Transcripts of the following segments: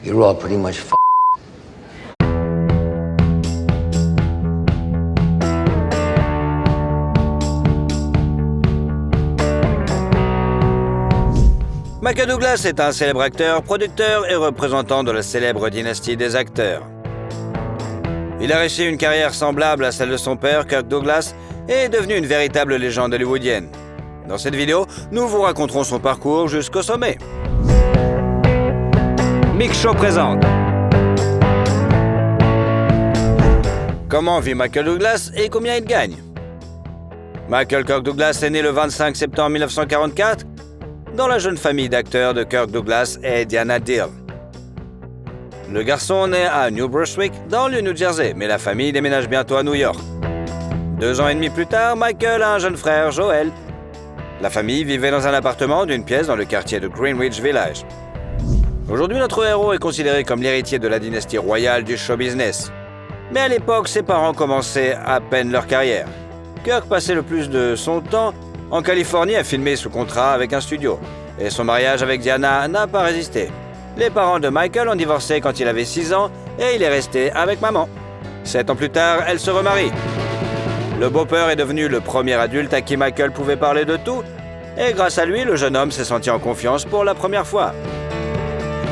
You're all pretty much Michael Douglas est un célèbre acteur, producteur et représentant de la célèbre dynastie des acteurs. Il a réussi une carrière semblable à celle de son père, Kirk Douglas, et est devenu une véritable légende hollywoodienne. Dans cette vidéo, nous vous raconterons son parcours jusqu'au sommet. Mix Show présente. Comment vit Michael Douglas et combien il gagne? Michael Kirk Douglas est né le 25 septembre 1944 dans la jeune famille d'acteurs de Kirk Douglas et Diana Deal. Le garçon naît à New Brunswick, dans le New Jersey, mais la famille déménage bientôt à New York. 2 ans et demi plus tard, Michael a un jeune frère, Joel. La famille vivait dans un appartement d'une pièce dans le quartier de Greenwich Village. Aujourd'hui, notre héros est considéré comme l'héritier de la dynastie royale du show business. Mais à l'époque, ses parents commençaient à peine leur carrière. Kirk passait le plus de son temps en Californie à filmer sous contrat avec un studio. Et son mariage avec Diana n'a pas résisté. Les parents de Michael ont divorcé quand il avait 6 ans et il est resté avec maman. 7 ans plus tard, elle se remarie. Le beau-père est devenu le premier adulte à qui Michael pouvait parler de tout, et grâce à lui, le jeune homme s'est senti en confiance pour la première fois.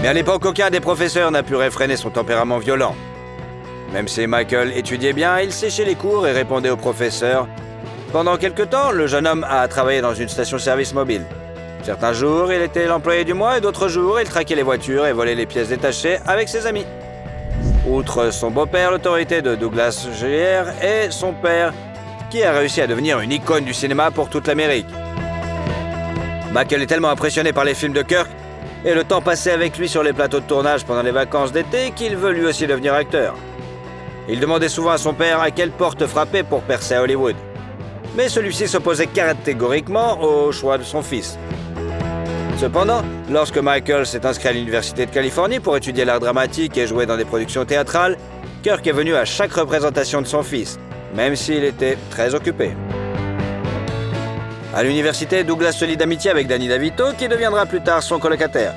Mais à l'époque, aucun des professeurs n'a pu réfréner son tempérament violent. Même si Michael étudiait bien, il séchait les cours et répondait aux professeurs. Pendant quelque temps, le jeune homme a travaillé dans une station-service mobile. Certains jours, il était l'employé du mois et d'autres jours, il traquait les voitures et volait les pièces détachées avec ses amis. Outre son beau-père, l'autorité de Douglas Jr. est son père, qui a réussi à devenir une icône du cinéma pour toute l'Amérique. Michael est tellement impressionné par les films de Kirk et le temps passé avec lui sur les plateaux de tournage pendant les vacances d'été qu'il veut lui aussi devenir acteur. Il demandait souvent à son père à quelle porte frapper pour percer à Hollywood. Mais celui-ci s'opposait catégoriquement au choix de son fils. Cependant, lorsque Michael s'est inscrit à l'Université de Californie pour étudier l'art dramatique et jouer dans des productions théâtrales, Kirk est venu à chaque représentation de son fils, même s'il était très occupé. À l'université, Douglas se lie d'amitié avec Danny DeVito, qui deviendra plus tard son colocataire.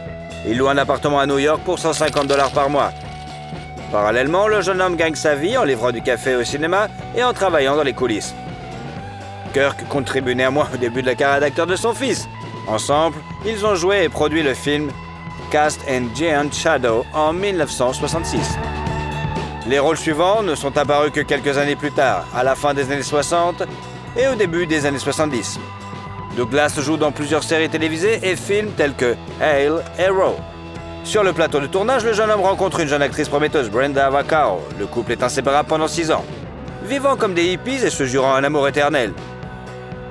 Il loue un appartement à New York pour $150 par mois. Parallèlement, le jeune homme gagne sa vie en livrant du café au cinéma et en travaillant dans les coulisses. Kirk contribue néanmoins au début de la carrière d'acteur de son fils. Ensemble, ils ont joué et produit le film Cast and Giant Shadow en 1966. Les rôles suivants ne sont apparus que quelques années plus tard, à la fin des années 60 et au début des années 70. Douglas joue dans plusieurs séries télévisées et films tels que Hale et Row. Sur le plateau de tournage, le jeune homme rencontre une jeune actrice prometteuse, Brenda Vaccaro. Le couple est inséparable pendant 6 ans. Vivant comme des hippies et se jurant un amour éternel,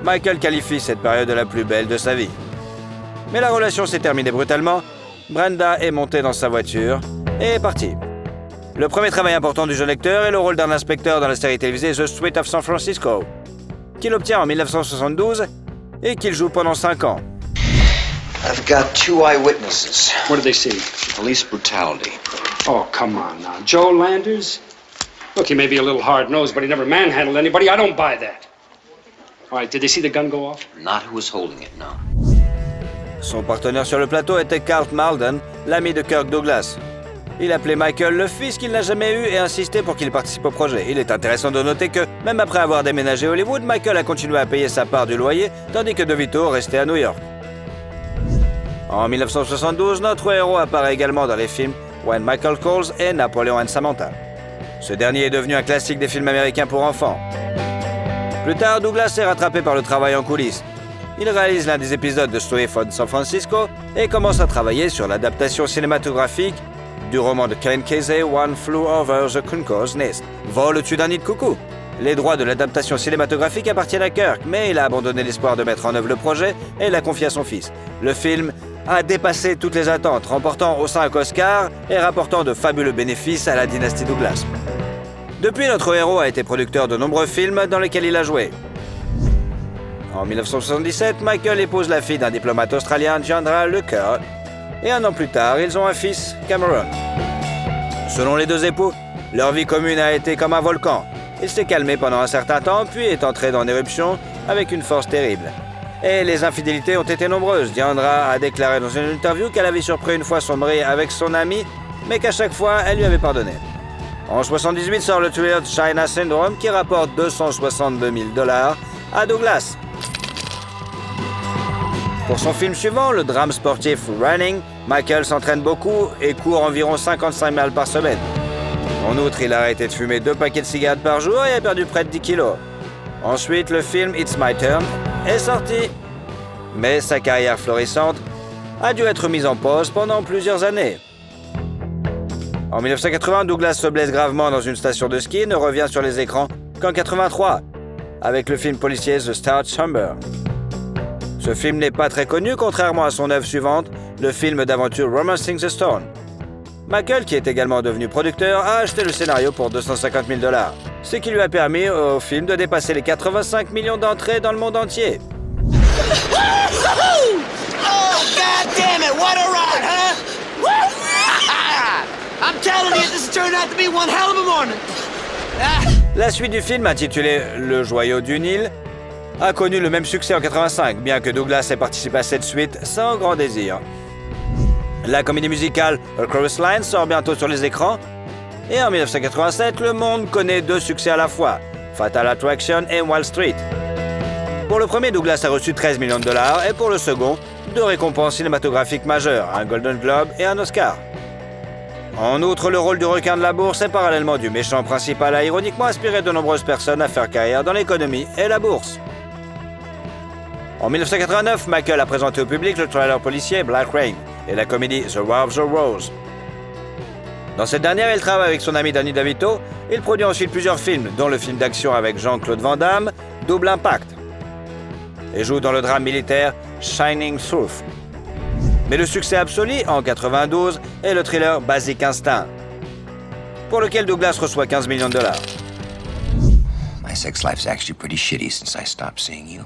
Michael qualifie cette période de la plus belle de sa vie. Mais la relation s'est terminée brutalement. Brenda est montée dans sa voiture et est partie. Le premier travail important du jeune acteur est le rôle d'un inspecteur dans la série télévisée The Street of San Francisco, qu'il obtient en 1972 et qu'il joue pendant 5 ans. I've got 2 eyewitnesses. What did they see? Police brutality. Oh, come on now. Joe Landers? Look, he may be a little hard-nosed, but he never manhandled anybody. I don't buy that. All right, did they see the gun go off? Not who was holding it, no. Son partenaire sur le plateau était Carl Malden, l'ami de Kirk Douglas. Il appelait Michael le fils qu'il n'a jamais eu et insistait pour qu'il participe au projet. Il est intéressant de noter que, même après avoir déménagé à Hollywood, Michael a continué à payer sa part du loyer, tandis que DeVito restait à New York. En 1972, notre héros apparaît également dans les films When Michael Calls et Napoleon and Samantha. Ce dernier est devenu un classique des films américains pour enfants. Plus tard, Douglas est rattrapé par le travail en coulisses. Il réalise l'un des épisodes de Street of San Francisco et commence à travailler sur l'adaptation cinématographique du roman de Ken Kesey, One Flew Over the Cuckoo's Nest, Vol au-dessus d'un nid de coucou. Les droits de l'adaptation cinématographique appartiennent à Kirk, mais il a abandonné l'espoir de mettre en œuvre le projet et l'a confié à son fils. Le film a dépassé toutes les attentes, remportant aux 5 Oscars et rapportant de fabuleux bénéfices à la dynastie Douglas. Depuis, notre héros a été producteur de nombreux films dans lesquels il a joué. En 1977, Michael épouse la fille d'un diplomate australien, Chandra Lucker, et 1 an plus tard, ils ont un fils, Cameron. Selon les 2 époux, leur vie commune a été comme un volcan. Il s'est calmé pendant un certain temps, puis est entré dans l'éruption avec une force terrible. Et les infidélités ont été nombreuses. Diandra a déclaré dans une interview qu'elle avait surpris une fois son mari avec son ami mais qu'à chaque fois, elle lui avait pardonné. En 1978 sort le thriller China Syndrome qui rapporte $262 000 à Douglas. Pour son film suivant, le drame sportif Running, Michael s'entraîne beaucoup et court environ 55 miles par semaine. En outre, il a arrêté de fumer 2 paquets de cigarettes par jour et a perdu près de 10 kilos. Ensuite, le film It's My Turn est sorti. Mais sa carrière florissante a dû être mise en pause pendant plusieurs années. En 1980, Douglas se blesse gravement dans une station de ski et ne revient sur les écrans qu'en 1983, avec le film policier The Star Chamber. Ce film n'est pas très connu, contrairement à son œuvre suivante, le film d'aventure Romancing the Stone. Michael, qui est également devenu producteur, a acheté le scénario pour $250 000, ce qui lui a permis au film de dépasser les 85 millions d'entrées dans le monde entier. Oh, God damn it, what a ride, huh? I'm telling you, this has turned out to be one hell of a morning. La suite du film, intitulée Le Joyau du Nil, a connu le même succès en 1985, bien que Douglas ait participé à cette suite sans grand désir. La comédie musicale A Chorus Line sort bientôt sur les écrans, et en 1987, le monde connaît 2 succès à la fois, Fatal Attraction et Wall Street. Pour le premier, Douglas a reçu $13 millions, et pour le second, 2 récompenses cinématographiques majeures, un Golden Globe et un Oscar. En outre, le rôle du requin de la bourse et parallèlement du méchant principal a ironiquement inspiré de nombreuses personnes à faire carrière dans l'économie et la bourse. En 1989, Michael a présenté au public le thriller policier Black Rain et la comédie The War of the Rose. Dans cette dernière, il travaille avec son ami Danny DeVito. Il produit ensuite plusieurs films, dont le film d'action avec Jean-Claude Van Damme, Double Impact, et joue dans le drame militaire Shining Truth. Mais le succès absolu, en 1992, est le thriller Basic Instinct, pour lequel Douglas reçoit $15 millions. My sex life's actually pretty shitty since I stopped seeing you.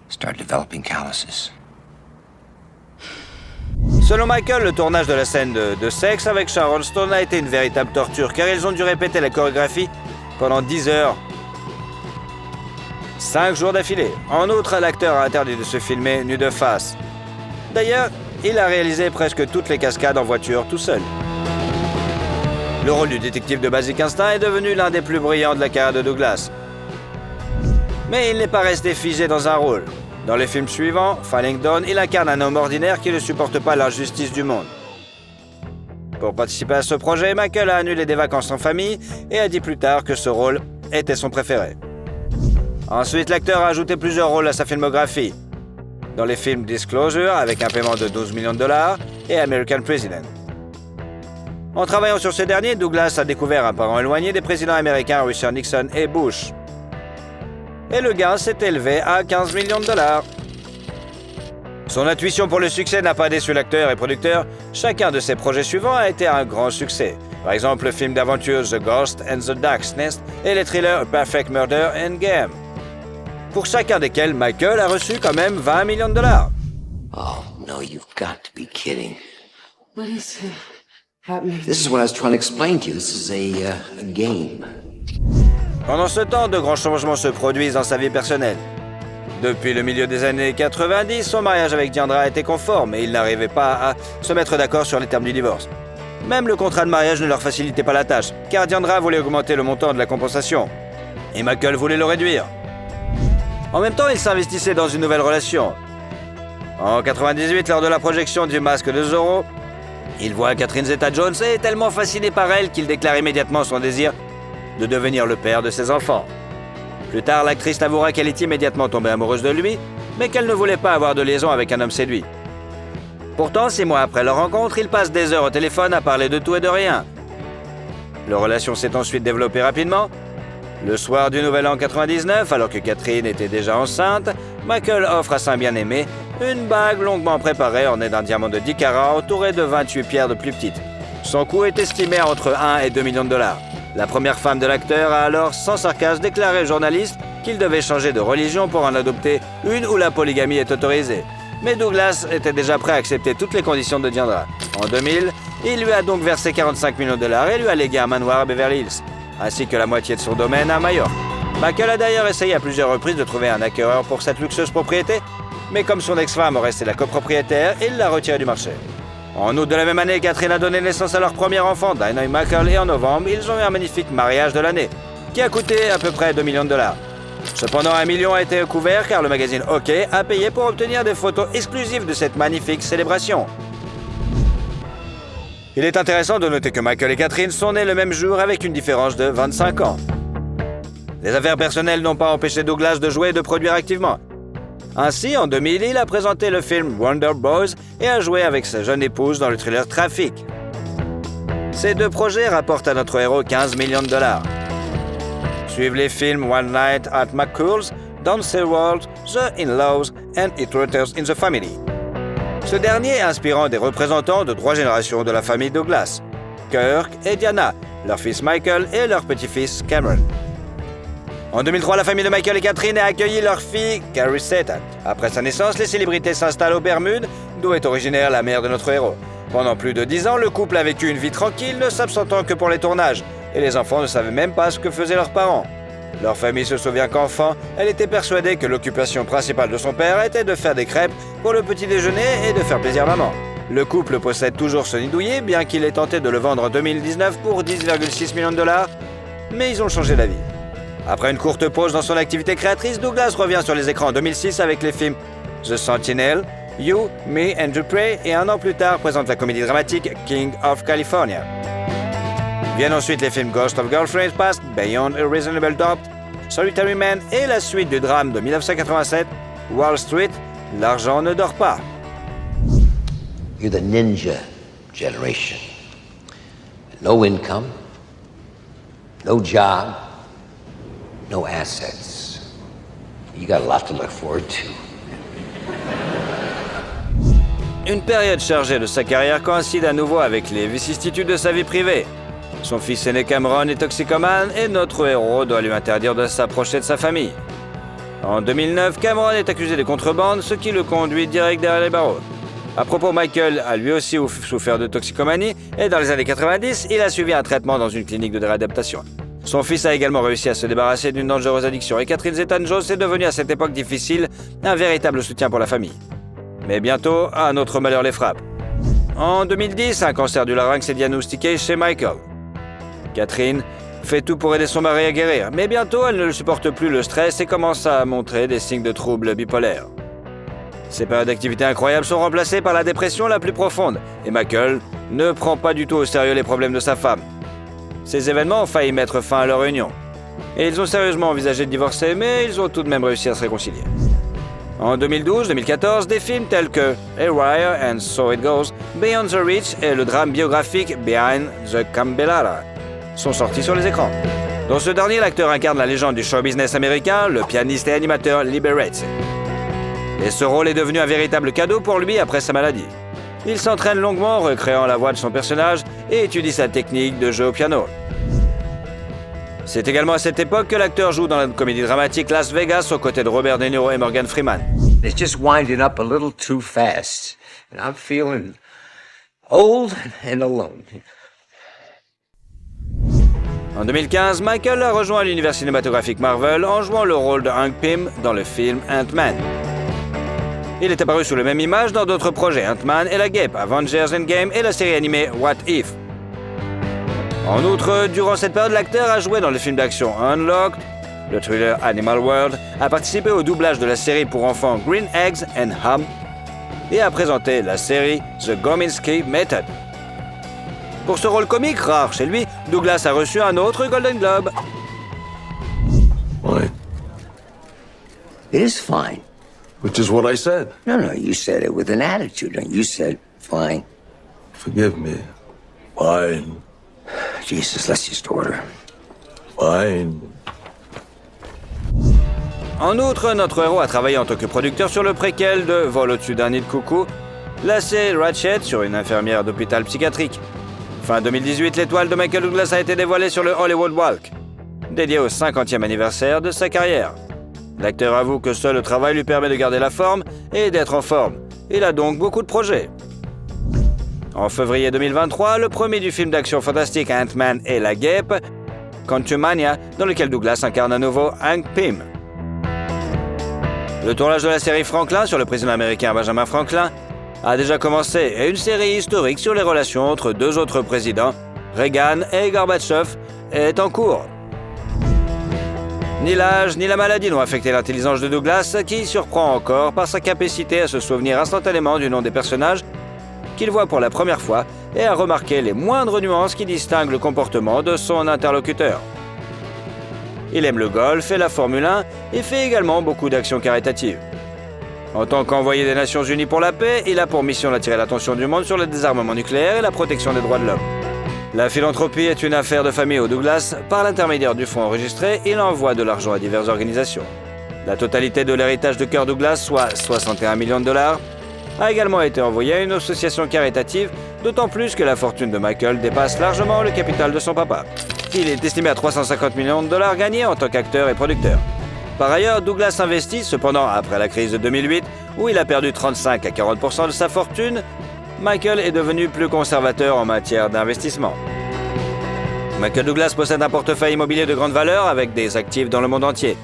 Start developing calluses. Selon Michael, le tournage de la scène de sexe avec Sharon Stone a été une véritable torture, car ils ont dû répéter la chorégraphie pendant 10 heures. 5 jours d'affilée. En outre, l'acteur a interdit de se filmer nu de face. D'ailleurs, il a réalisé presque toutes les cascades en voiture tout seul. Le rôle du détective de Basic Instinct est devenu l'un des plus brillants de la carrière de Douglas. Mais il n'est pas resté figé dans un rôle. Dans les films suivants, Falling Down, il incarne un homme ordinaire qui ne supporte pas l'injustice du monde. Pour participer à ce projet, Michael a annulé des vacances en famille et a dit plus tard que ce rôle était son préféré. Ensuite, l'acteur a ajouté plusieurs rôles à sa filmographie. Dans les films Disclosure, avec un paiement de $12 millions, et American President. En travaillant sur ce dernier, Douglas a découvert un parent éloigné des présidents américains Richard Nixon et Bush. Et le gain s'est élevé à $15 millions. Son intuition pour le succès n'a pas déçu l'acteur et producteur. Chacun de ses projets suivants a été un grand succès. Par exemple, le film d'aventure The Ghost and the Dark's Nest et les thrillers A Perfect Murder and Game. Pour chacun desquels, Michael a reçu quand même $20 millions. Oh, no, you've got to be kidding. What is happening? This is what I was trying to explain to you. This is a game. Pendant ce temps, de grands changements se produisent dans sa vie personnelle. Depuis le milieu des années 90, son mariage avec Diandra était conforme et il n'arrivait pas à se mettre d'accord sur les termes du divorce. Même le contrat de mariage ne leur facilitait pas la tâche, car Diandra voulait augmenter le montant de la compensation et Michael voulait le réduire. En même temps, il s'investissait dans une nouvelle relation. En 98, lors de la projection du Masque de Zorro, il voit Catherine Zeta-Jones et est tellement fasciné par elle qu'il déclare immédiatement son désir de devenir le père de ses enfants. Plus tard, l'actrice avouera qu'elle est immédiatement tombée amoureuse de lui, mais qu'elle ne voulait pas avoir de liaison avec un homme séduit. Pourtant, 6 mois après leur rencontre, ils passent des heures au téléphone à parler de tout et de rien. Leur relation s'est ensuite développée rapidement. Le soir du Nouvel An 99, alors que Catherine était déjà enceinte, Michael offre à sa bien-aimée une bague longuement préparée ornée d'un diamant de 10 carats entouré de 28 pierres de plus petites. Son coût est estimé à entre 1 et 2 millions de dollars. La première femme de l'acteur a alors, sans sarcasme, déclaré aux journalistes qu'il devait changer de religion pour en adopter une où la polygamie est autorisée. Mais Douglas était déjà prêt à accepter toutes les conditions de Diandra. En 2000, il lui a donc versé 45 millions de dollars et lui a légué un manoir à Beverly Hills, ainsi que la moitié de son domaine à Majorque. Michael a d'ailleurs essayé à plusieurs reprises de trouver un acquéreur pour cette luxueuse propriété, mais comme son ex-femme restait la copropriétaire, il l'a retirée du marché. En août de la même année, Catherine a donné naissance à leur premier enfant, Dinah et Michael, et en novembre, ils ont eu un magnifique mariage de l'année, qui a coûté à peu près 2 millions de $. Cependant, 1 million a été couvert car le magazine Hockey a payé pour obtenir des photos exclusives de cette magnifique célébration. Il est intéressant de noter que Michael et Catherine sont nés le même jour avec une différence de 25 ans. Les affaires personnelles n'ont pas empêché Douglas de jouer et de produire activement. Ainsi, en 2000, il a présenté le film Wonder Boys et a joué avec sa jeune épouse dans le thriller Traffic. Ces deux projets rapportent à notre héros 15 millions de $. Suivent les films One Night at McCool's, Downstairs World, The In-Laws and Intruders in the Family. Ce dernier inspirant des représentants de 3 générations de la famille Douglas, Kirk et Diana, leur fils Michael et leur petit-fils Cameron. En 2003, la famille de Michael et Catherine a accueilli leur fille, Carrie Seaton. Après sa naissance, les célébrités s'installent aux Bermudes, d'où est originaire la mère de notre héros. Pendant plus de 10 ans, le couple a vécu une vie tranquille, ne s'absentant que pour les tournages, et les enfants ne savaient même pas ce que faisaient leurs parents. Leur famille se souvient qu'enfant, elle était persuadée que l'occupation principale de son père était de faire des crêpes pour le petit déjeuner et de faire plaisir à maman. Le couple possède toujours ce nid douillet, bien qu'il ait tenté de le vendre en 2019 pour 10,6 millions de $, mais ils ont changé d'avis. Après une courte pause dans son activité créatrice, Douglas revient sur les écrans en 2006 avec les films The Sentinel, You, Me and the Prey et un an plus tard présente la comédie dramatique King of California. Viennent ensuite les films Ghost of Girlfriend's Past, Beyond a Reasonable Doubt, Solitary Man et la suite du drame de 1987, Wall Street, L'argent ne dort pas. You're the ninja generation. No income, no job, no assets. You got a lot to look forward to. Une période chargée de sa carrière coïncide à nouveau avec les vicissitudes de sa vie privée. Son fils aîné Cameron est toxicomane et notre héros doit lui interdire de s'approcher de sa famille. En 2009, Cameron est accusé de contrebande, ce qui le conduit direct derrière les barreaux. À propos, Michael a lui aussi souffert de toxicomanie et dans les années 90, il a suivi un traitement dans une clinique de réadaptation. Son fils a également réussi à se débarrasser d'une dangereuse addiction et Catherine Zeta-Jones est devenue à cette époque difficile un véritable soutien pour la famille. Mais bientôt, un autre malheur les frappe. En 2010, un cancer du larynx est diagnostiqué chez Michael. Catherine fait tout pour aider son mari à guérir, mais bientôt elle ne supporte plus le stress et commence à montrer des signes de troubles bipolaires. Ces périodes d'activité incroyables sont remplacées par la dépression la plus profonde, et Michael ne prend pas du tout au sérieux les problèmes de sa femme. Ces événements ont failli mettre fin à leur union, et ils ont sérieusement envisagé de divorcer, mais ils ont tout de même réussi à se réconcilier. En 2012-2014, des films tels que A Wire and So It Goes, Beyond the Reach et le drame biographique Behind the Cambellara sont sortis sur les écrans. Dans ce dernier, l'acteur incarne la légende du show business américain, le pianiste et animateur Liberace. Et ce rôle est devenu un véritable cadeau pour lui après sa maladie. Il s'entraîne longuement, recréant la voix de son personnage et étudie sa technique de jeu au piano. C'est également à cette époque que l'acteur joue dans la comédie dramatique Las Vegas aux côtés de Robert De Niro et Morgan Freeman. It's just winding up a little too fast. And I'm feeling old and alone. En 2015, Michael a rejoint l'univers cinématographique Marvel en jouant le rôle de Hank Pym dans le film Ant-Man. Il est apparu sous la même image dans d'autres projets, Ant-Man et la Guêpe, Avengers Endgame et la série animée What If. En outre, durant cette période, l'acteur a joué dans le film d'action Unlocked, le thriller Animal World, a participé au doublage de la série pour enfants Green Eggs and Ham et a présenté la série The Gominsky Method. Pour ce rôle comique rare chez lui, Douglas a reçu un autre Golden Globe. Fine. It is fine. Which is what I said. No, you said it with an attitude. You said fine. Forgive me. Fine. Jesus, let's just order. Fine. En outre, notre héros a travaillé en tant que producteur sur le préquel de Vol au-dessus d'un nid de coucou, la série Ratchet sur une infirmière d'hôpital psychiatrique. Fin 2018, l'étoile de Michael Douglas a été dévoilée sur le Hollywood Walk, dédié au 50e anniversaire de sa carrière. L'acteur avoue que seul le travail lui permet de garder la forme et d'être en forme. Il a donc beaucoup de projets. En février 2023, le premier du film d'action fantastique Ant-Man et la Guêpe, Quantumania, dans lequel Douglas incarne à nouveau Hank Pym. Le tournage de la série Franklin sur le président américain Benjamin Franklin a déjà commencé et une série historique sur les relations entre deux autres présidents, Reagan et Gorbatchev, est en cours. Ni l'âge ni la maladie n'ont affecté l'intelligence de Douglas, qui surprend encore par sa capacité à se souvenir instantanément du nom des personnages qu'il voit pour la première fois et à remarquer les moindres nuances qui distinguent le comportement de son interlocuteur. Il aime le golf et la Formule 1 et fait également beaucoup d'actions caritatives. En tant qu'envoyé des Nations Unies pour la paix, il a pour mission d'attirer l'attention du monde sur le désarmement nucléaire et la protection des droits de l'homme. La philanthropie est une affaire de famille au Douglas. Par l'intermédiaire du fonds enregistré, il envoie de l'argent à diverses organisations. La totalité de l'héritage de Kirk Douglas, soit 61 millions de dollars, a également été envoyée à une association caritative, d'autant plus que la fortune de Michael dépasse largement le capital de son papa. Il est estimé à 350 millions de dollars gagnés en tant qu'acteur et producteur. Par ailleurs, Douglas investit, cependant après la crise de 2008, où il a perdu 35 à 40% de sa fortune, Michael est devenu plus conservateur en matière d'investissement. Michael Douglas possède un portefeuille immobilier de grande valeur avec des actifs dans le monde entier,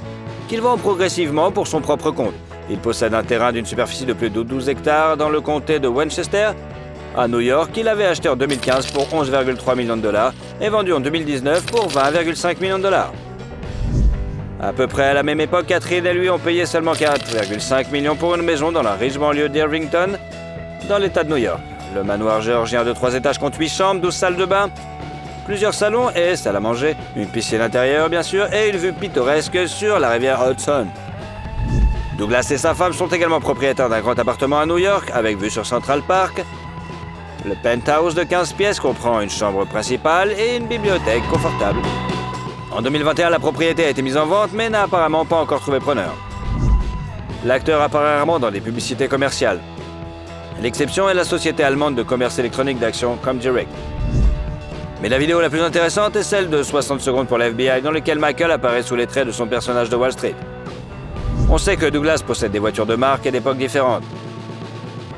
qu'il vend progressivement pour son propre compte. Il possède un terrain d'une superficie de plus de 12 hectares dans le comté de Westchester, à New York, qu'il avait acheté en 2015 pour 11,3 millions de dollars et vendu en 2019 pour 20,5 millions de dollars. À peu près à la même époque, Catherine et lui ont payé seulement 4,5 millions pour une maison dans la riche banlieue d'Irvington, dans l'État de New York. Le manoir géorgien de 3 étages compte 8 chambres, 12 salles de bain, plusieurs salons et salle à manger, une piscine intérieure bien sûr et une vue pittoresque sur la rivière Hudson. Douglas et sa femme sont également propriétaires d'un grand appartement à New York avec vue sur Central Park. Le penthouse de 15 pièces comprend une chambre principale et une bibliothèque confortable. En 2021, la propriété a été mise en vente mais n'a apparemment pas encore trouvé preneur. L'acteur apparaît rarement dans des publicités commerciales. L'exception est la société allemande de commerce électronique d'action Comdirect. Mais la vidéo la plus intéressante est celle de 60 secondes pour l'FBI dans laquelle Michael apparaît sous les traits de son personnage de Wall Street. On sait que Douglas possède des voitures de marque et d'époques différentes.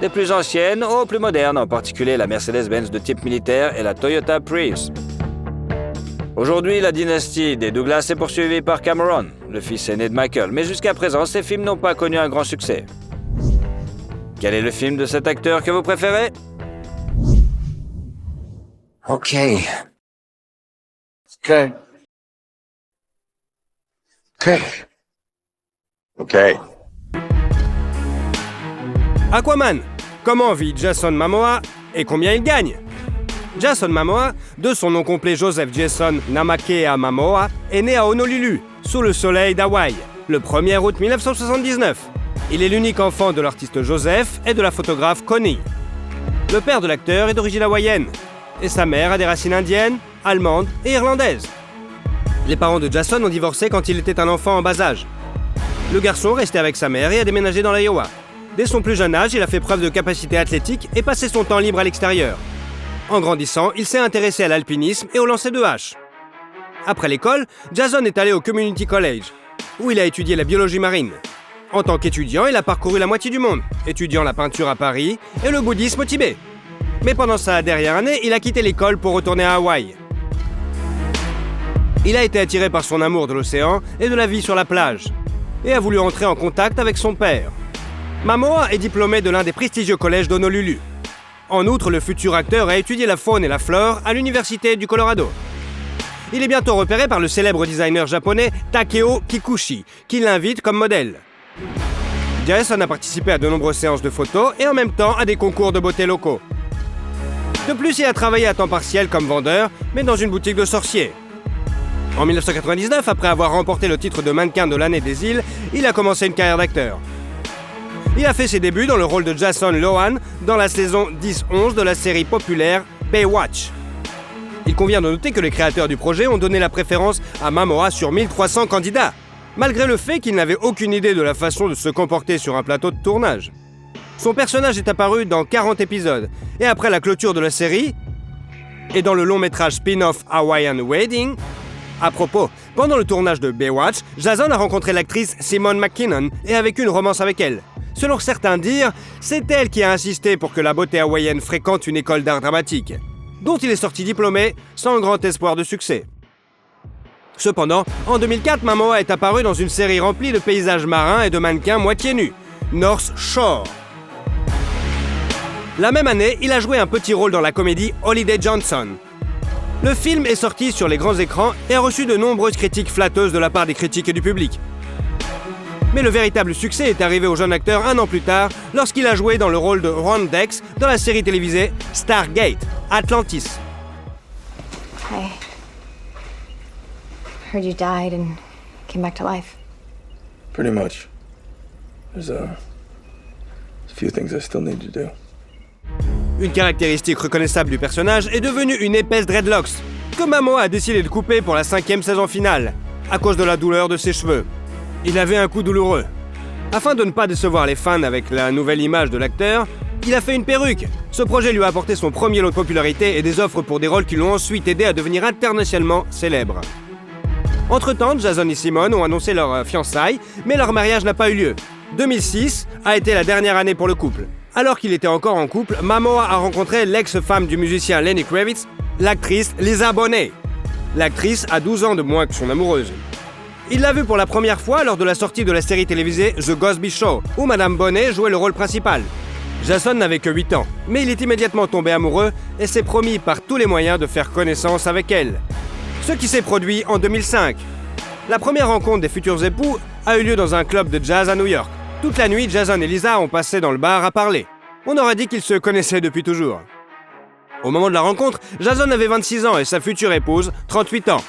Des plus anciennes aux plus modernes, en particulier la Mercedes-Benz de type militaire et la Toyota Prius. Aujourd'hui, la dynastie des Douglas est poursuivie par Cameron, le fils aîné de Michael, mais jusqu'à présent, ces films n'ont pas connu un grand succès. Quel est le film de cet acteur que vous préférez? Okay. Okay. Okay. Okay. Aquaman. Comment vit Jason Momoa et combien il gagne? Jason Momoa, de son nom complet Joseph Jason Namakea Momoa, est né à Honolulu, sous le soleil d'Hawaï, le 1er août 1979. Il est l'unique enfant de l'artiste Joseph et de la photographe Connie. Le père de l'acteur est d'origine hawaïenne, et sa mère a des racines indiennes, allemandes et irlandaises. Les parents de Jason ont divorcé quand il était un enfant en bas âge. Le garçon restait avec sa mère et a déménagé dans l'Iowa. Dès son plus jeune âge, il a fait preuve de capacité athlétique et passé son temps libre à l'extérieur. En grandissant, il s'est intéressé à l'alpinisme et au lancer de hache. Après l'école, Jason est allé au Community College, où il a étudié la biologie marine. En tant qu'étudiant, il a parcouru la moitié du monde, étudiant la peinture à Paris et le bouddhisme au Tibet. Mais pendant sa dernière année, il a quitté l'école pour retourner à Hawaï. Il a été attiré par son amour de l'océan et de la vie sur la plage, et a voulu entrer en contact avec son père. Momoa est diplômé de l'un des prestigieux collèges d'Honolulu. En outre, le futur acteur a étudié la faune et la flore à l'université du Colorado. Il est bientôt repéré par le célèbre designer japonais Takeo Kikuchi, qui l'invite comme modèle. Jason a participé à de nombreuses séances de photos et en même temps à des concours de beauté locaux. De plus, il a travaillé à temps partiel comme vendeur, mais dans une boutique de sorciers. En 1999, après avoir remporté le titre de mannequin de l'année des îles, il a commencé une carrière d'acteur. Il a fait ses débuts dans le rôle de Jason Lohan dans la saison 10-11 de la série populaire Baywatch. Il convient de noter que les créateurs du projet ont donné la préférence à Momoa sur 1300 candidats, malgré le fait qu'il n'avait aucune idée de la façon de se comporter sur un plateau de tournage. Son personnage est apparu dans 40 épisodes, et après la clôture de la série, et dans le long-métrage spin-off Hawaiian Wedding. À propos, pendant le tournage de Baywatch, Jason a rencontré l'actrice Simone McKinnon et a vécu une romance avec elle. Selon certains dires, c'est elle qui a insisté pour que la beauté hawaïenne fréquente une école d'art dramatique, dont il est sorti diplômé sans grand espoir de succès. Cependant, en 2004, Momoa est apparu dans une série remplie de paysages marins et de mannequins moitié nus, North Shore. La même année, il a joué un petit rôle dans la comédie Holiday Johnson. Le film est sorti sur les grands écrans et a reçu de nombreuses critiques flatteuses de la part des critiques et du public. Mais le véritable succès est arrivé au jeune acteur un an plus tard, lorsqu'il a joué dans le rôle de Ron Dex dans la série télévisée Stargate, Atlantis. I heard you died and came back to life. Pretty much. There's a few things I still need to do. Une caractéristique reconnaissable du personnage est devenue une épaisse dreadlocks, que Momoa a décidé de couper pour la 5e saison finale, à cause de la douleur de ses cheveux. Il avait un coup douloureux. Afin de ne pas décevoir les fans avec la nouvelle image de l'acteur, il a fait une perruque. Ce projet lui a apporté son premier lot de popularité et des offres pour des rôles qui l'ont ensuite aidé à devenir internationalement célèbre. Entre-temps, Jason et Simone ont annoncé leur fiançailles, mais leur mariage n'a pas eu lieu. 2006 a été la dernière année pour le couple. Alors qu'il était encore en couple, Momoa a rencontré l'ex-femme du musicien Lenny Kravitz, l'actrice Lisa Bonet. L'actrice a 12 ans de moins que son amoureuse. Il l'a vue pour la première fois lors de la sortie de la série télévisée The Cosby Show, où Madame Bonet jouait le rôle principal. Jason n'avait que 8 ans, mais il est immédiatement tombé amoureux et s'est promis par tous les moyens de faire connaissance avec elle. Ce qui s'est produit en 2005. La première rencontre des futurs époux a eu lieu dans un club de jazz à New York. Toute la nuit, Jason et Lisa ont passé dans le bar à parler. On aurait dit qu'ils se connaissaient depuis toujours. Au moment de la rencontre, Jason avait 26 ans et sa future épouse, 38 ans.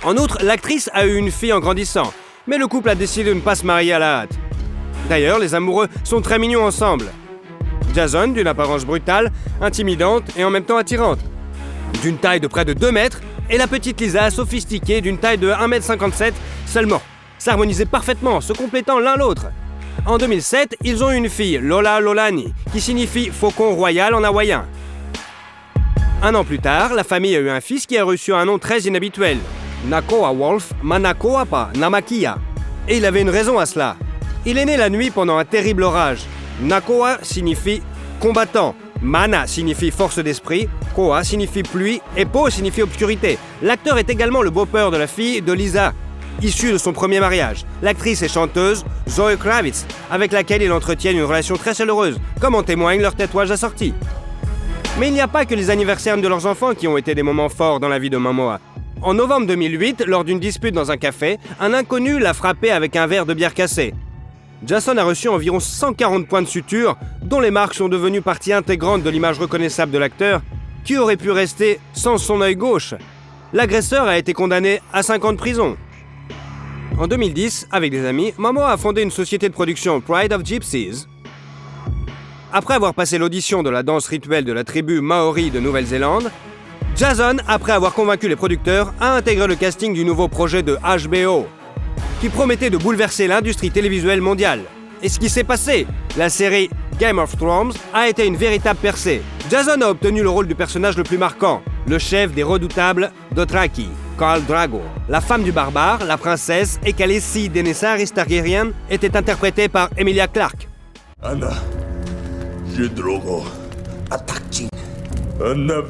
En outre, l'actrice a eu une fille en grandissant, mais le couple a décidé de ne pas se marier à la hâte. D'ailleurs, les amoureux sont très mignons ensemble. Jason, d'une apparence brutale, intimidante et en même temps attirante. D'une taille de près de 2 mètres, et la petite Lisa, sophistiquée, d'une taille de 1,57 m seulement. S'harmonisaient parfaitement, se complétant l'un l'autre. En 2007, ils ont eu une fille, Lola Lolani, qui signifie « faucon royal » en hawaïen. Un an plus tard, la famille a eu un fils qui a reçu un nom très inhabituel, Nakoa Wolf Manakoapa Namakia. Et il avait une raison à cela. Il est né la nuit pendant un terrible orage. Nakoa signifie combattant, Mana signifie force d'esprit, Koa signifie pluie et Po signifie obscurité. L'acteur est également le beau-père de la fille de Lisa, issue de son premier mariage. L'actrice et chanteuse Zoe Kravitz, avec laquelle il entretient une relation très chaleureuse, comme en témoigne leur tatouage assorti. Mais il n'y a pas que les anniversaires de leurs enfants qui ont été des moments forts dans la vie de Momoa. En novembre 2008, lors d'une dispute dans un café, un inconnu l'a frappé avec un verre de bière cassé. Jason a reçu environ 140 points de suture, dont les marques sont devenues partie intégrante de l'image reconnaissable de l'acteur, qui aurait pu rester sans son œil gauche. L'agresseur a été condamné à 5 ans de prison. En 2010, avec des amis, Momoa a fondé une société de production, Pride of Gypsies. Après avoir passé l'audition de la danse rituelle de la tribu Maori de Nouvelle-Zélande, Jason, après avoir convaincu les producteurs, a intégré le casting du nouveau projet de HBO, qui promettait de bouleverser l'industrie télévisuelle mondiale. Et ce qui s'est passé, la série Game of Thrones a été une véritable percée. Jason a obtenu le rôle du personnage le plus marquant, le chef des redoutables Dothraki, Khal Drogo. La femme du barbare, la princesse et Khaleesi Daenerys Targaryen était interprétée par Emilia Clarke. Anna, je drogo. Attaque. Anna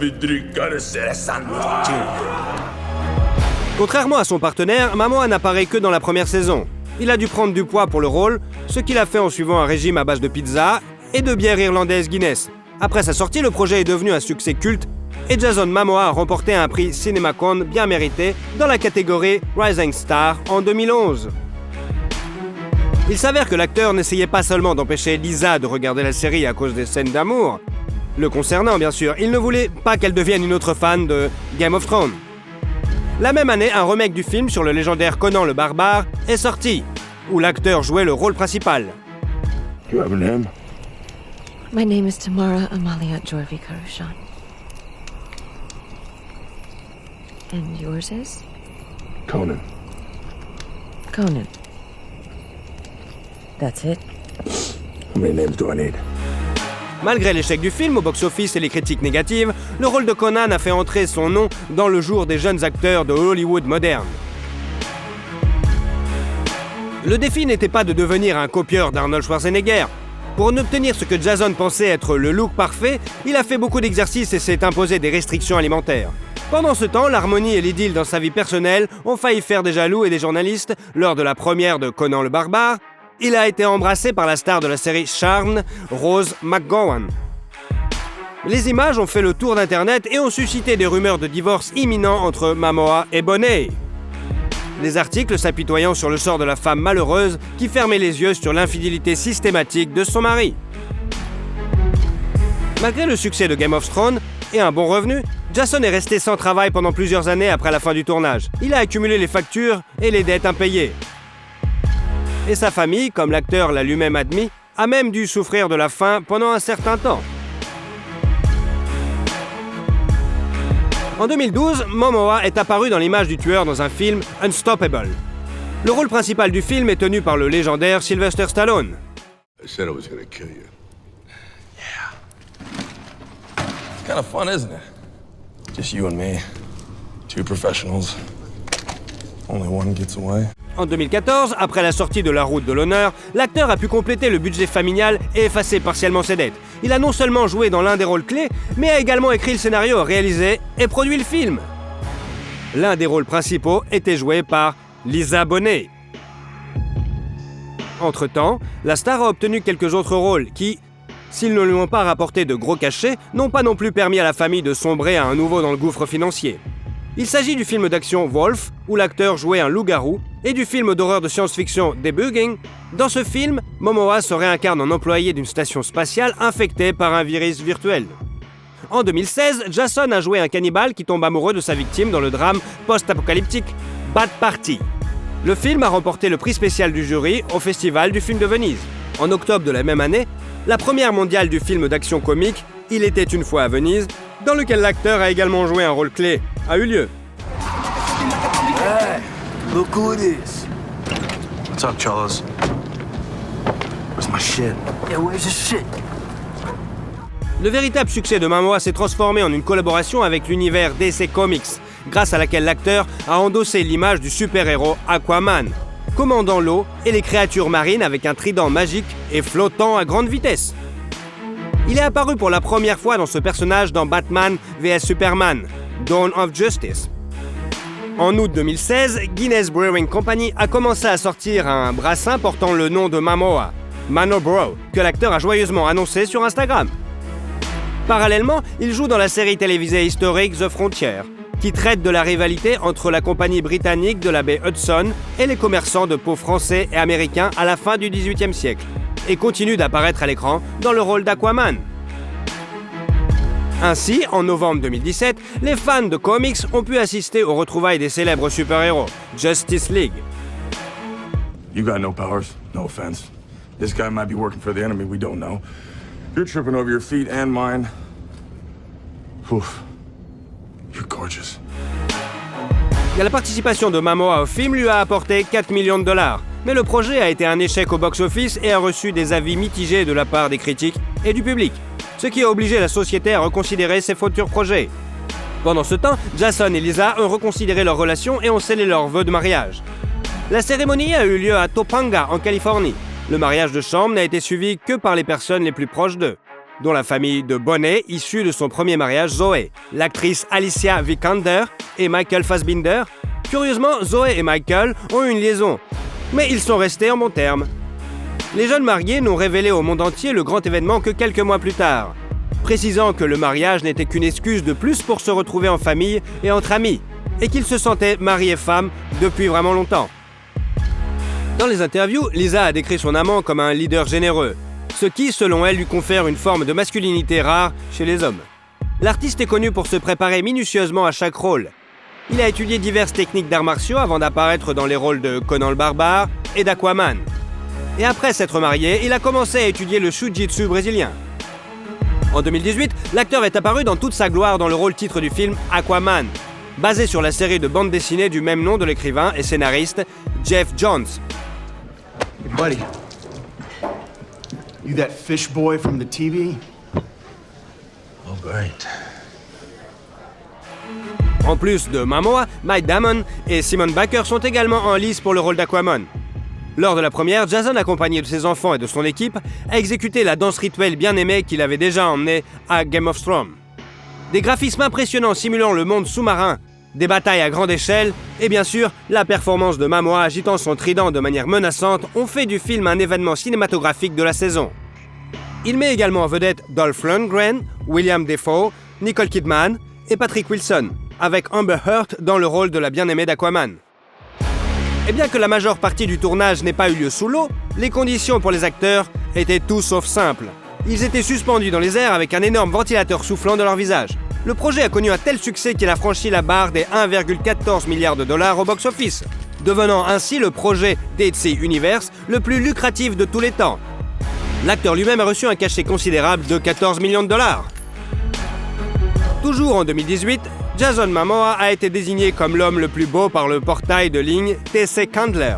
Contrairement à son partenaire, Momoa n'apparaît que dans la première saison. Il a dû prendre du poids pour le rôle, ce qu'il a fait en suivant un régime à base de pizza et de bière irlandaise Guinness. Après sa sortie, le projet est devenu un succès culte et Jason Momoa a remporté un prix CinemaCon bien mérité dans la catégorie Rising Star en 2011. Il s'avère que l'acteur n'essayait pas seulement d'empêcher Lisa de regarder la série à cause des scènes d'amour. Le concernant, bien sûr, il ne voulait pas qu'elle devienne une autre fan de Game of Thrones. La même année, un remake du film sur le légendaire Conan le Barbare est sorti, où l'acteur jouait le rôle principal. You have a name? My name is Tamara Amalia Jorvi Karushan. And yours is? Conan. Conan. That's it? How many names do I need? Malgré l'échec du film au box-office et les critiques négatives, le rôle de Conan a fait entrer son nom dans le jour des jeunes acteurs de Hollywood moderne. Le défi n'était pas de devenir un copieur d'Arnold Schwarzenegger. Pour en obtenir ce que Jason pensait être le look parfait, il a fait beaucoup d'exercices et s'est imposé des restrictions alimentaires. Pendant ce temps, l'harmonie et l'idylle dans sa vie personnelle ont failli faire des jaloux et des journalistes lors de la première de Conan le Barbare. Il a été embrassé par la star de la série Charmed, Rose McGowan. Les images ont fait le tour d'Internet et ont suscité des rumeurs de divorce imminent entre Momoa et Bonet. Les articles s'apitoyant sur le sort de la femme malheureuse qui fermait les yeux sur l'infidélité systématique de son mari. Malgré le succès de Game of Thrones et un bon revenu, Jason est resté sans travail pendant plusieurs années après la fin du tournage. Il a accumulé les factures et les dettes impayées. Et sa famille, comme l'acteur l'a lui-même admis, a même dû souffrir de la faim pendant un certain temps. En 2012, Momoa est apparu dans l'image du tueur dans un film Unstoppable. Le rôle principal du film est tenu par le légendaire Sylvester Stallone. I said I was gonna kill you. Yeah. It's kind of fun, isn't it? Just you and me. Two professionals. Only one gets away. En 2014, après la sortie de La Route de l'Honneur, l'acteur a pu compléter le budget familial et effacer partiellement ses dettes. Il a non seulement joué dans l'un des rôles clés, mais a également écrit le scénario, réalisé et produit le film. L'un des rôles principaux était joué par Lisa Bonet. Entre-temps, la star a obtenu quelques autres rôles qui, s'ils ne lui ont pas rapporté de gros cachets, n'ont pas non plus permis à la famille de sombrer à nouveau dans le gouffre financier. Il s'agit du film d'action Wolf, où l'acteur jouait un loup-garou, et du film d'horreur de science-fiction Debugging. Dans ce film, Momoa se réincarne en employé d'une station spatiale infectée par un virus virtuel. En 2016, Jason a joué un cannibale qui tombe amoureux de sa victime dans le drame post-apocalyptique Bad Party. Le film a remporté le prix spécial du jury au Festival du film de Venise. En octobre de la même année, la première mondiale du film d'action comique Il était une fois à Venise, dans lequel l'acteur a également joué un rôle clé, a eu lieu. Hey, look who it is. What's up, Cholos? Where's my shit? Yeah, where's the shit? Le véritable succès de Momoa s'est transformé en une collaboration avec l'univers DC Comics, grâce à laquelle l'acteur a endossé l'image du super-héros Aquaman, commandant l'eau et les créatures marines avec un trident magique et flottant à grande vitesse. Il est apparu pour la première fois dans ce personnage dans Batman vs Superman, Dawn of Justice. En août 2016, Guinness Brewing Company a commencé à sortir un brassin portant le nom de Momoa, Manobro, que l'acteur a joyeusement annoncé sur Instagram. Parallèlement, il joue dans la série télévisée historique The Frontier, qui traite de la rivalité entre la compagnie britannique de la baie Hudson et les commerçants de peau français et américains à la fin du XVIIIe siècle, et continue d'apparaître à l'écran dans le rôle d'Aquaman. Ainsi, en novembre 2017, les fans de comics ont pu assister aux retrouvailles des célèbres super-héros, Justice League. You got no powers, no offense. This guy might be working for the enemy, we don't know. You're tripping over your feet and mine. Oof. You're gorgeous. La participation de Momoa au film lui a apporté 4 millions de dollars. Mais le projet a été un échec au box-office et a reçu des avis mitigés de la part des critiques et du public, ce qui a obligé la société à reconsidérer ses futurs projets. Pendant ce temps, Jason et Lisa ont reconsidéré leur relation et ont scellé leurs vœux de mariage. La cérémonie a eu lieu à Topanga, en Californie. Le mariage de chambre n'a été suivi que par les personnes les plus proches d'eux, dont la famille de Bonet, issue de son premier mariage, Zoé, l'actrice Alicia Vikander et Michael Fassbinder. Curieusement, Zoé et Michael ont eu une liaison, mais ils sont restés en bons termes. Les jeunes mariés n'ont révélé au monde entier le grand événement que quelques mois plus tard, précisant que le mariage n'était qu'une excuse de plus pour se retrouver en famille et entre amis, et qu'ils se sentaient mari et femme depuis vraiment longtemps. Dans les interviews, Lisa a décrit son amant comme un leader généreux, ce qui, selon elle, lui confère une forme de masculinité rare chez les hommes. L'artiste est connu pour se préparer minutieusement à chaque rôle. Il a étudié diverses techniques d'arts martiaux avant d'apparaître dans les rôles de Conan le Barbare et d'Aquaman. Et après s'être marié, il a commencé à étudier le Jiu-Jitsu brésilien. En 2018, l'acteur est apparu dans toute sa gloire dans le rôle titre du film Aquaman, basé sur la série de bande dessinée du même nom de l'écrivain et scénariste Jeff Johns. Hey, buddy. You that fish boy from the TV? Oh, great. En plus de Momoa, Matt Damon et Simon Baker sont également en lice pour le rôle d'Aquaman. Lors de la première, Jason, accompagné de ses enfants et de son équipe, a exécuté la danse rituelle bien aimée qu'il avait déjà emmenée à Game of Thrones. Des graphismes impressionnants simulant le monde sous-marin, des batailles à grande échelle, et bien sûr, la performance de Momoa agitant son trident de manière menaçante ont fait du film un événement cinématographique de la saison. Il met également en vedette Dolph Lundgren, William Dafoe, Nicole Kidman et Patrick Wilson, avec Amber Heard dans le rôle de la bien-aimée d'Aquaman. Et bien que la majeure partie du tournage n'ait pas eu lieu sous l'eau, les conditions pour les acteurs étaient tout sauf simples. Ils étaient suspendus dans les airs avec un énorme ventilateur soufflant dans leur visage. Le projet a connu un tel succès qu'il a franchi la barre des 1,14 milliard de dollars au box-office, devenant ainsi le projet DC Universe le plus lucratif de tous les temps. L'acteur lui-même a reçu un cachet considérable de 14 millions de dollars. Toujours en 2018, Jason Momoa a été désigné comme l'homme le plus beau par le portail de ligne TC Candler.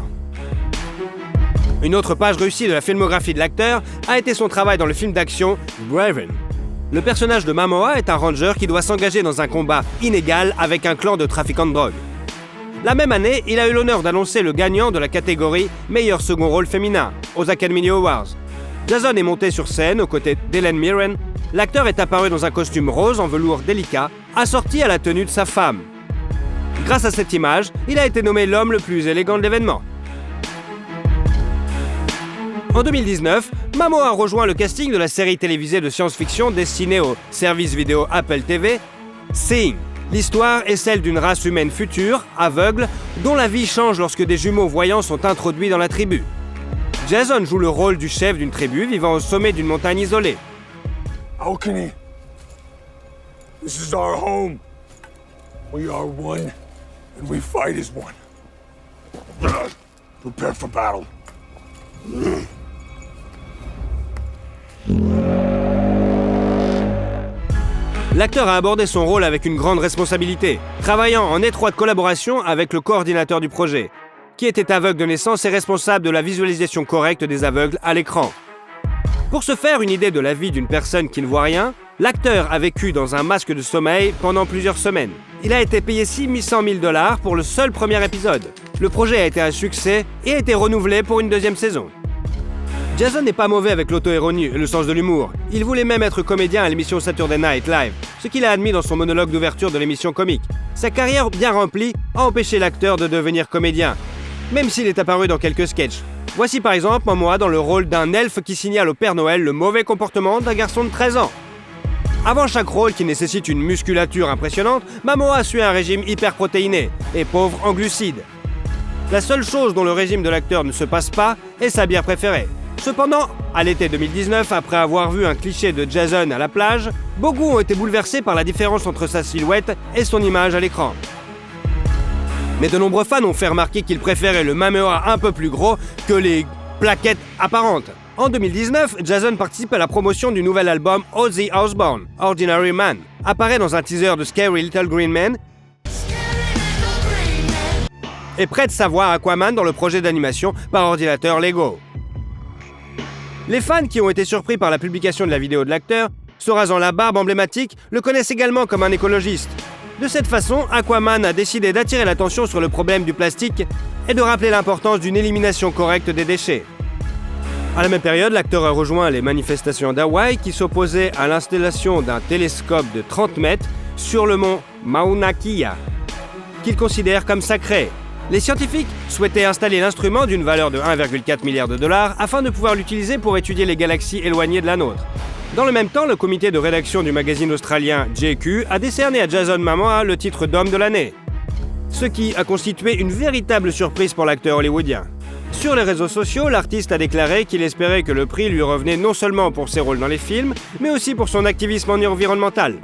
Une autre page réussie de la filmographie de l'acteur a été son travail dans le film d'action Raven. Le personnage de Momoa est un ranger qui doit s'engager dans un combat inégal avec un clan de trafiquants de drogue. La même année, il a eu l'honneur d'annoncer le gagnant de la catégorie meilleur second rôle féminin aux Academy Awards. Jason est monté sur scène aux côtés d'Helen Mirren. L'acteur est apparu dans un costume rose en velours délicat, assorti à la tenue de sa femme. Grâce à cette image, il a été nommé l'homme le plus élégant de l'événement. En 2019, Momoa a rejoint le casting de la série télévisée de science-fiction destinée au service vidéo Apple TV, Seeing. L'histoire est celle d'une race humaine future, aveugle, dont la vie change lorsque des jumeaux voyants sont introduits dans la tribu. Jason joue le rôle du chef d'une tribu vivant au sommet d'une montagne isolée. Alchemy. This is our home. We are one, and we fight as one. Prepare for battle. L'acteur a abordé son rôle avec une grande responsabilité, travaillant en étroite collaboration avec le coordinateur du projet, qui était aveugle de naissance et responsable de la visualisation correcte des aveugles à l'écran. Pour se faire une idée de la vie d'une personne qui ne voit rien, l'acteur a vécu dans un masque de sommeil pendant plusieurs semaines. Il a été payé 600 000 $ pour le seul premier épisode. Le projet a été un succès et a été renouvelé pour une deuxième saison. Jason n'est pas mauvais avec l'auto-ironie et le sens de l'humour. Il voulait même être comédien à l'émission Saturday Night Live, ce qu'il a admis dans son monologue d'ouverture de l'émission comique. Sa carrière bien remplie a empêché l'acteur de devenir comédien, même s'il est apparu dans quelques sketchs. Voici par exemple Momoa dans le rôle d'un elfe qui signale au Père Noël le mauvais comportement d'un garçon de 13 ans. Avant chaque rôle qui nécessite une musculature impressionnante, Momoa suit un régime hyperprotéiné et pauvre en glucides. La seule chose dont le régime de l'acteur ne se passe pas est sa bière préférée. Cependant, à l'été 2019, après avoir vu un cliché de Jason à la plage, beaucoup ont été bouleversés par la différence entre sa silhouette et son image à l'écran. Mais de nombreux fans ont fait remarquer qu'ils préféraient le Momoa un peu plus gros que les plaquettes apparentes. En 2019, Jason participe à la promotion du nouvel album Ozzy Osbourne, Ordinary Man, apparaît dans un teaser de Scary Little Green Man et prête sa voix à Aquaman dans le projet d'animation par ordinateur Lego. Les fans qui ont été surpris par la publication de la vidéo de l'acteur, se rasant la barbe emblématique, le connaissent également comme un écologiste. De cette façon, Aquaman a décidé d'attirer l'attention sur le problème du plastique et de rappeler l'importance d'une élimination correcte des déchets. À la même période, l'acteur a rejoint les manifestations d'Hawaï qui s'opposaient à l'installation d'un télescope de 30 mètres sur le mont Mauna Kea, qu'il considère comme sacré. Les scientifiques souhaitaient installer l'instrument d'une valeur de 1,4 milliard de dollars afin de pouvoir l'utiliser pour étudier les galaxies éloignées de la nôtre. Dans le même temps, le comité de rédaction du magazine australien JQ a décerné à Jason Momoa le titre d'homme de l'année, ce qui a constitué une véritable surprise pour l'acteur hollywoodien. Sur les réseaux sociaux, l'artiste a déclaré qu'il espérait que le prix lui revenait non seulement pour ses rôles dans les films, mais aussi pour son activisme environnemental.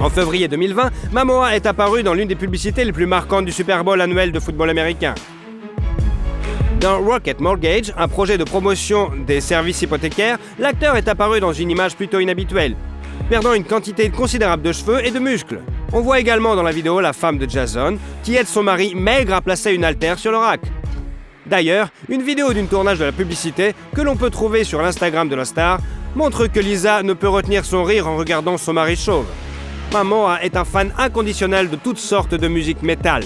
En février 2020, Momoa est apparu dans l'une des publicités les plus marquantes du Super Bowl annuel de football américain. Dans Rocket Mortgage, un projet de promotion des services hypothécaires, l'acteur est apparu dans une image plutôt inhabituelle, perdant une quantité considérable de cheveux et de muscles. On voit également dans la vidéo la femme de Jason, qui aide son mari maigre à placer une haltère sur le rack. D'ailleurs, une vidéo d'une tournage de la publicité, que l'on peut trouver sur l'Instagram de la star, montre que Lisa ne peut retenir son rire en regardant son mari chauve. Momoa est un fan inconditionnel de toutes sortes de musique métal.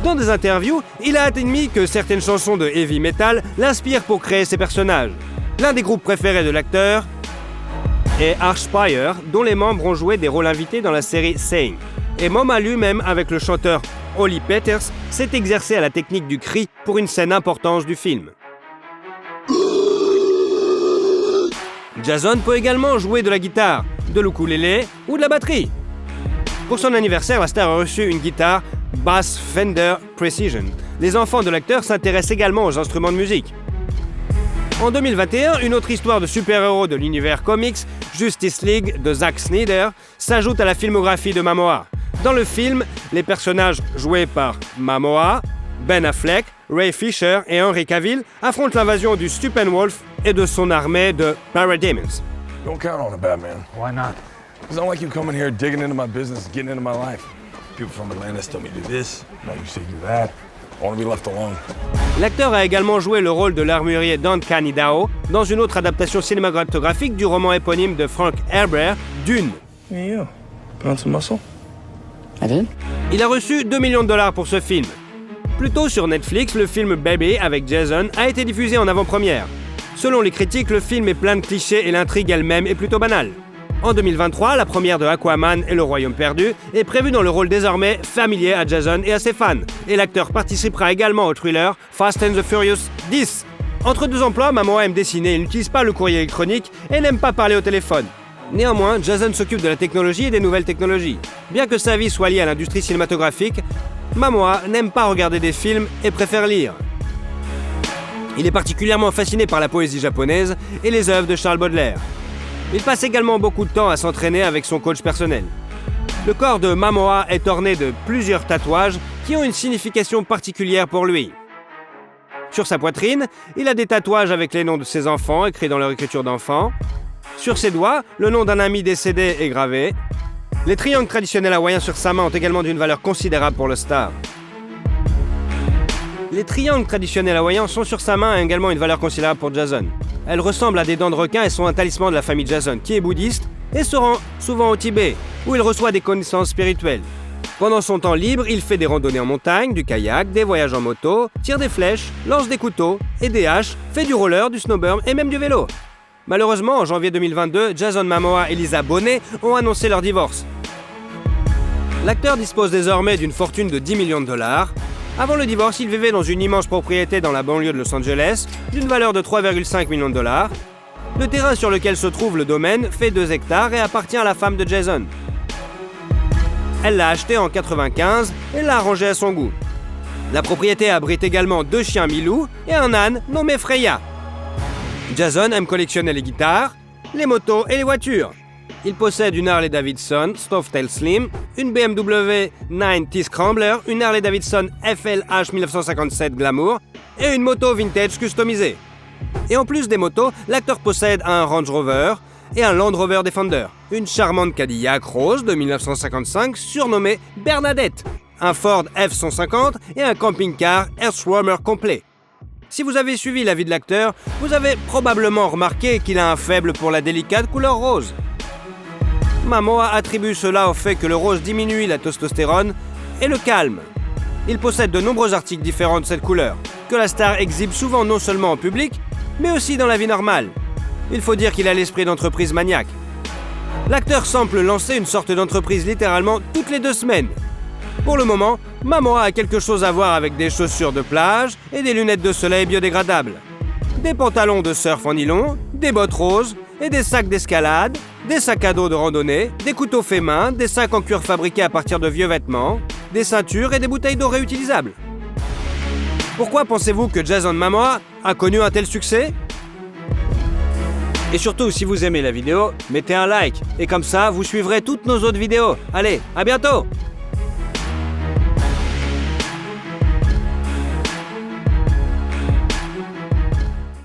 Dans des interviews, il a admis que certaines chansons de heavy metal l'inspirent pour créer ses personnages. L'un des groupes préférés de l'acteur et Archspire, dont les membres ont joué des rôles invités dans la série Saying. Et Moma lui-même, avec le chanteur Ollie Peters, s'est exercé à la technique du cri pour une scène importante du film. Jason peut également jouer de la guitare, de l'ukulélé ou de la batterie. Pour son anniversaire, la star a reçu une guitare Bass Fender Precision. Les enfants de l'acteur s'intéressent également aux instruments de musique. En 2021, une autre histoire de super-héros de l'univers comics, Justice League de Zack Snyder, s'ajoute à la filmographie de Momoa. Dans le film, les personnages joués par Momoa, Ben Affleck, Ray Fisher et Henry Cavill affrontent l'invasion du Steppenwolf et de son armée de Parademons. Don't count on it, Batman. Why not? Because I don't like you coming here, digging into my business, getting into my life. People from Atlantis tell me to do this, now you say do that. I want to be left alone. L'acteur a également joué le rôle de l'armurier Duncan Idaho dans une autre adaptation cinématographique du roman éponyme de Frank Herbert, Dune. Hey, you. Put on some muscle? I did? Il a reçu $2 millions pour ce film. Plus tôt sur Netflix, le film Baby avec Jason a été diffusé en avant-première. Selon les critiques, le film est plein de clichés et l'intrigue elle-même est plutôt banale. En 2023, la première de Aquaman et le Royaume perdu est prévue dans le rôle désormais familier à Jason et à ses fans. Et l'acteur participera également au thriller Fast and the Furious 10. Entre deux emplois, Momoa aime dessiner, il n'utilise pas le courrier électronique et n'aime pas parler au téléphone. Néanmoins, Jason s'occupe de la technologie et des nouvelles technologies. Bien que sa vie soit liée à l'industrie cinématographique, Momoa n'aime pas regarder des films et préfère lire. Il est particulièrement fasciné par la poésie japonaise et les œuvres de Charles Baudelaire. Il passe également beaucoup de temps à s'entraîner avec son coach personnel. Le corps de Momoa est orné de plusieurs tatouages qui ont une signification particulière pour lui. Sur sa poitrine, il a des tatouages avec les noms de ses enfants écrits dans leur écriture d'enfant. Sur ses doigts, le nom d'un ami décédé est gravé. Les triangles traditionnels hawaïens sur sa main ont également d'une valeur considérable pour le star. Les triangles traditionnels hawaïens sont sur sa main et également une valeur considérable pour Jason. Elles ressemblent à des dents de requin et sont un talisman de la famille Jason, qui est bouddhiste et se rend souvent au Tibet, où il reçoit des connaissances spirituelles. Pendant son temps libre, il fait des randonnées en montagne, du kayak, des voyages en moto, tire des flèches, lance des couteaux et des haches, fait du roller, du snowboard et même du vélo. Malheureusement, en janvier 2022, Jason Momoa et Lisa Bonet ont annoncé leur divorce. L'acteur dispose désormais d'une fortune de $10 millions. Avant le divorce, il vivait dans une immense propriété dans la banlieue de Los Angeles, d'une valeur de $3,5 millions. Le terrain sur lequel se trouve le domaine fait 2 hectares et appartient à la femme de Jason. Elle l'a acheté en 1995 et l'a arrangé à son goût. La propriété abrite également 2 chiens Milou et un âne nommé Freya. Jason aime collectionner les guitares, les motos et les voitures. Il possède une Harley Davidson Softail Slim, une BMW 9T Scrambler, une Harley Davidson FLH 1957 Glamour et une moto vintage customisée. Et en plus des motos, l'acteur possède un Range Rover et un Land Rover Defender, une charmante Cadillac rose de 1955 surnommée Bernadette, un Ford F-150 et un camping-car Earthwarmer complet. Si vous avez suivi la vie de l'acteur, vous avez probablement remarqué qu'il a un faible pour la délicate couleur rose. Momoa attribue cela au fait que le rose diminue la testostérone et le calme. Il possède de nombreux articles différents de cette couleur, que la star exhibe souvent non seulement en public, mais aussi dans la vie normale. Il faut dire qu'il a l'esprit d'entreprise maniaque. L'acteur semble lancer une sorte d'entreprise littéralement toutes les 2 semaines. Pour le moment, Momoa a quelque chose à voir avec des chaussures de plage et des lunettes de soleil biodégradables. Des pantalons de surf en nylon, des bottes roses et des sacs d'escalade, des sacs à dos de randonnée, des couteaux faits main, des sacs en cuir fabriqués à partir de vieux vêtements, des ceintures et des bouteilles d'eau réutilisables. Pourquoi pensez-vous que Jason Momoa a connu un tel succès ? Et surtout, si vous aimez la vidéo, mettez un like, et comme ça, vous suivrez toutes nos autres vidéos. Allez, à bientôt !